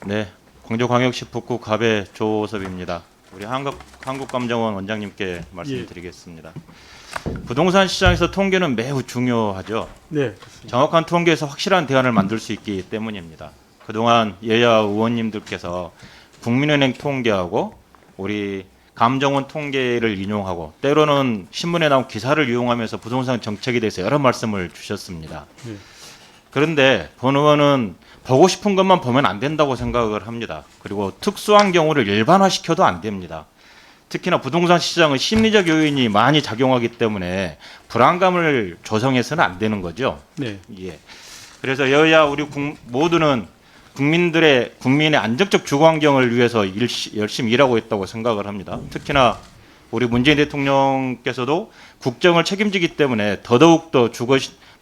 네, 광주광역시 북구 갑의 조섭입니다. 우리 한국감정원 원장님께 말씀드리겠습니다. 부동산 시장에서 통계는 매우 중요하죠. 네, 그렇습니다. 정확한 통계에서 확실한 대안을 만들 수 있기 때문입니다. 그동안 여야 의원님들께서 국민은행 통계하고 우리 감정원 통계를 인용하고 때로는 신문에 나온 기사를 이용하면서 부동산 정책에 대해서 여러 말씀을 주셨습니다. 네. 그런데 본 의원은 보고 싶은 것만 보면 안 된다고 생각을 합니다. 그리고 특수한 경우를 일반화시켜도 안 됩니다. 특히나 부동산 시장은 심리적 요인이 많이 작용하기 때문에 불안감을 조성해서는 안 되는 거죠. 네. 예. 그래서 여야 우리 모두는 국민의 안정적 주거 환경을 위해서 열심히 일하고 있다고 생각을 합니다. 특히나 우리 문재인 대통령께서도 국정을 책임지기 때문에 더더욱더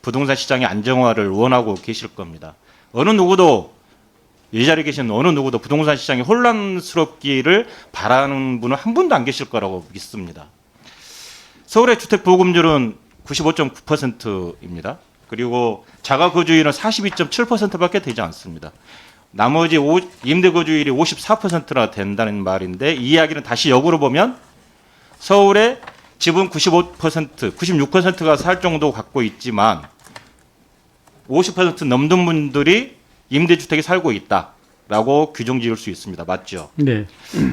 부동산 시장의 안정화를 원하고 계실 겁니다. 어느 누구도 이 자리에 계신 어느 누구도 부동산 시장이 혼란스럽기를 바라는 분은 한 분도 안 계실 거라고 믿습니다. 서울의 주택 보급률은 95.9%입니다. 그리고 자가 거주율은 42.7%밖에 되지 않습니다. 나머지 임대 거주율이 54%나 된다는 말인데 이 이야기는 다시 역으로 보면 서울의 집은 95%, 96%가 살 정도 갖고 있지만 50% 넘는 분들이 임대주택에 살고 있다라고 규정 지을 수 있습니다. 맞죠? 네.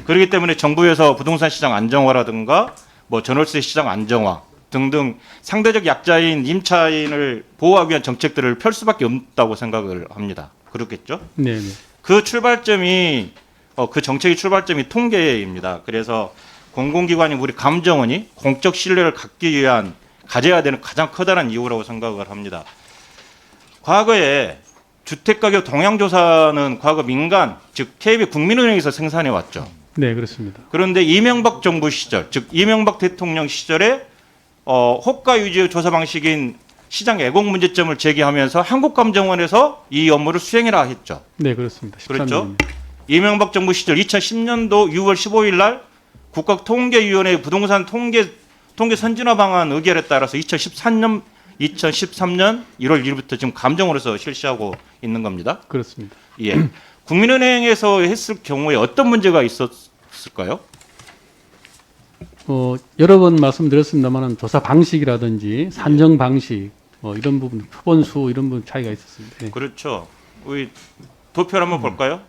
그렇기 때문에 정부에서 부동산 시장 안정화라든가 뭐 전월세 시장 안정화 등등 상대적 약자인 임차인을 보호하기 위한 정책들을 펼 수밖에 없다고 생각을 합니다. 그렇겠죠? 네. 네. 그 출발점이 그 정책의 출발점이 통계입니다. 그래서 공공기관인 우리 감정원이 공적 신뢰를 갖기 위한 가져야 되는 가장 커다란 이유라고 생각을 합니다. 과거에 주택가격 동향조사는 과거 민간, 즉 KB 국민은행에서 생산해 왔죠. 네, 그렇습니다. 그런데 이명박 정부 시절, 즉 이명박 대통령 시절에 호가 유지 조사 방식인 시장 애공 문제점을 제기하면서 한국감정원에서 이 업무를 수행해라 했죠. 네, 그렇습니다. 그렇죠? 13년입니다. 이명박 정부 시절 2010년도 6월 15일 날 국가통계위원회 부동산 통계 선진화 방안 의결에 따라서 2013년 1월 1일부터 지금 감정원에서 실시하고 있는 겁니다. 그렇습니다. 예. 국민은행에서 했을 경우에 어떤 문제가 있었을까요? 여러 번 말씀드렸습니다만 조사 방식이라든지 산정 방식 이런 부분, 표본수 이런 부분 차이가 있었습니다. 네. 그렇죠. 우리 도표를 한번 볼까요?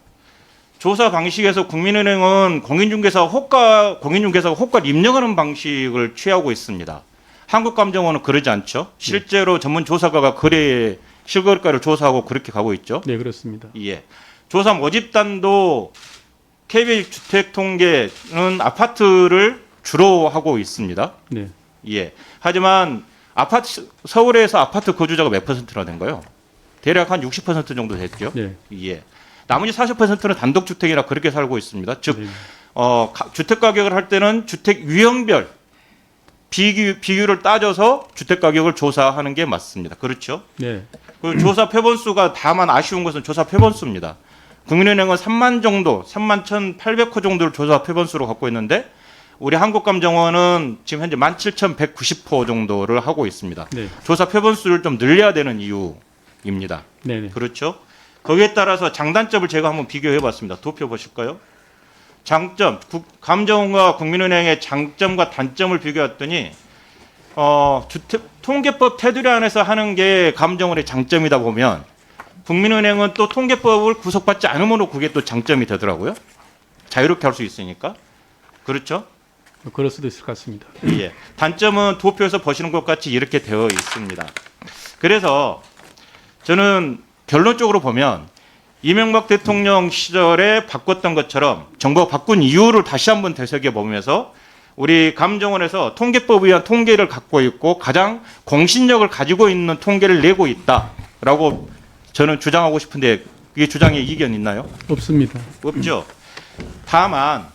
조사 방식에서 국민은행은 공인중개사가 호가를 입력하는 방식을 취하고 있습니다. 한국감정원은 그러지 않죠. 실제로 전문 조사가가 실거래가를 조사하고 그렇게 가고 있죠. 네, 그렇습니다. 예. 조사 모집단도 KB 주택 통계는 아파트를 주로 하고 있습니다. 네. 예. 하지만 서울에서 아파트 거주자가 몇 퍼센트나 된 거요? 대략 한 60% 정도 됐죠. 네. 예. 나머지 40%는 단독주택이라 그렇게 살고 있습니다. 즉, 네. 주택 가격을 할 때는 주택 유형별 비율을 따져서 주택 가격을 조사하는 게 맞습니다. 그렇죠? 네. 그 조사 표본수가 다만 아쉬운 것은 조사 표본수입니다. 국민은행은 3만 1,800호 정도를 조사 표본수로 갖고 있는데 우리 한국감정원은 지금 현재 17,190호 정도를 하고 있습니다. 네. 조사 표본수를 좀 늘려야 되는 이유입니다. 네. 네. 그렇죠? 거기에 따라서 장단점을 제가 한번 비교해 봤습니다. 도표 보실까요? 장점, 감정원과 국민은행의 장점과 단점을 비교했더니 통계법 테두리 안에서 하는 게 감정원의 장점이다 보면 국민은행은 또 통계법을 구속받지 않으므로 그게 또 장점이 되더라고요. 자유롭게 할 수 있으니까. 그렇죠? 그럴 수도 있을 것 같습니다. 예. 단점은 도표에서 보시는 것 같이 이렇게 되어 있습니다. 그래서 저는 결론적으로 보면 이명박 대통령 시절에 바꿨던 것처럼 정부가 바꾼 이유를 다시 한번 되새겨보면서 우리 감정원에서 통계법에 의한 통계를 갖고 있고 가장 공신력을 가지고 있는 통계를 내고 있다라고 저는 주장하고 싶은데 그게 주장에 이견 있나요? 없습니다. 없죠. 다만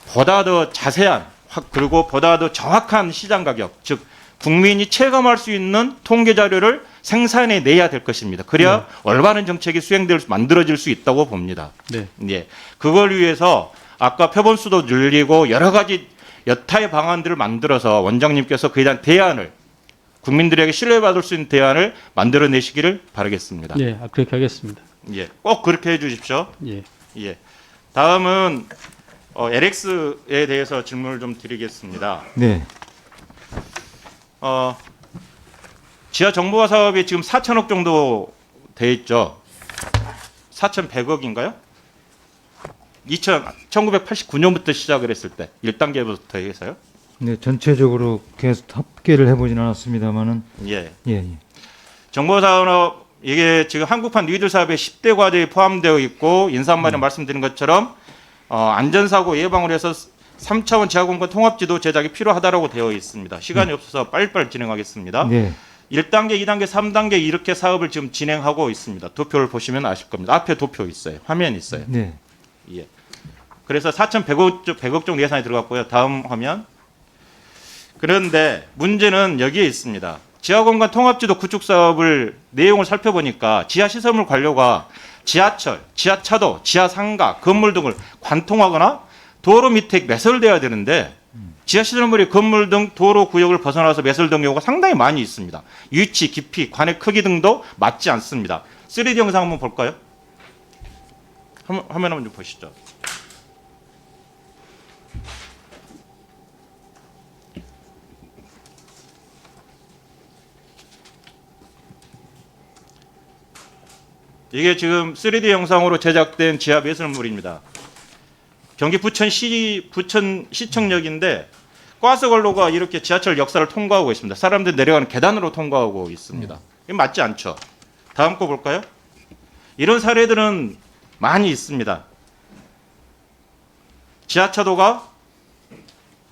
보다 더 자세한 그리고 보다 더 정확한 시장 가격, 즉 국민이 체감할 수 있는 통계 자료를 생산해 내야 될 것입니다. 그래야 올바른 정책이 만들어질 수 있다고 봅니다. 네. 예. 그걸 위해서 아까 표본수도 늘리고 여러 가지 여타의 방안들을 만들어서 원장님께서 그에 대한 대안을 국민들에게 신뢰받을 수 있는 대안을 만들어내시기를 바라겠습니다. 네, 그렇게 하겠습니다. 예. 꼭 그렇게 해 주십시오. 예. 예. 다음은 LX에 대해서 질문을 좀 드리겠습니다. 네. 지하 정보화 사업이 지금 4천억 정도 돼 있죠. 4,100억인가요? 1989년부터 시작을 했을 때 1단계부터 해서요. 네, 전체적으로 계속 합계를 해보진 않았습니다만은 예. 예, 예. 정보산업 이게 지금 한국판 뉴딜 사업에 10대 과제에 포함되어 있고 인사말에 말씀드린 것처럼 안전사고 예방을 해서 3차원 지하공간 통합지도 제작이 필요하다라고 되어 있습니다. 시간이 없어서 빨리빨리 진행하겠습니다. 네. 1단계, 2단계, 3단계 이렇게 사업을 지금 진행하고 있습니다. 도표를 보시면 아실 겁니다. 앞에 도표 있어요. 화면 있어요. 네. 예. 그래서 4,100억 정도 예산이 들어갔고요. 다음 화면. 그런데 문제는 여기에 있습니다. 지하공간 통합지도 구축 사업을 내용을 살펴보니까 지하시설물 관료가 지하철, 지하차도, 지하상가, 건물 등을 관통하거나 도로 밑에 매설돼야 되는데 지하시설물이 건물 등 도로 구역을 벗어나서 매설된 경우가 상당히 많이 있습니다. 위치, 깊이, 관의 크기 등도 맞지 않습니다. 3D 영상 한번 볼까요? 화면 한번 좀 보시죠. 이게 지금 3D 영상으로 제작된 지하 매설물입니다. 경기 부천시청역인데 가스관로가 이렇게 지하철 역사를 통과하고 있습니다. 사람들 내려가는 계단으로 통과하고 있습니다. 이게 맞지 않죠? 다음 거 볼까요? 이런 사례들은 많이 있습니다. 지하차도가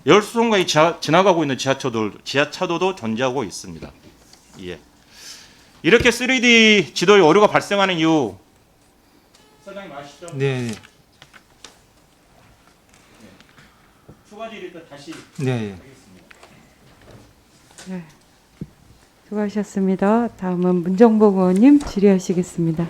열수송강이 지나가고 있는 지하차도도 존재하고 있습니다. 예. 이렇게 3D 지도에 오류가 발생하는 이유 사장님 아시죠? 네. 추가 질의 때 다시 네. 하겠습니다. 수고하셨습니다. 다음은 문정복 의원님 질의하시겠습니다.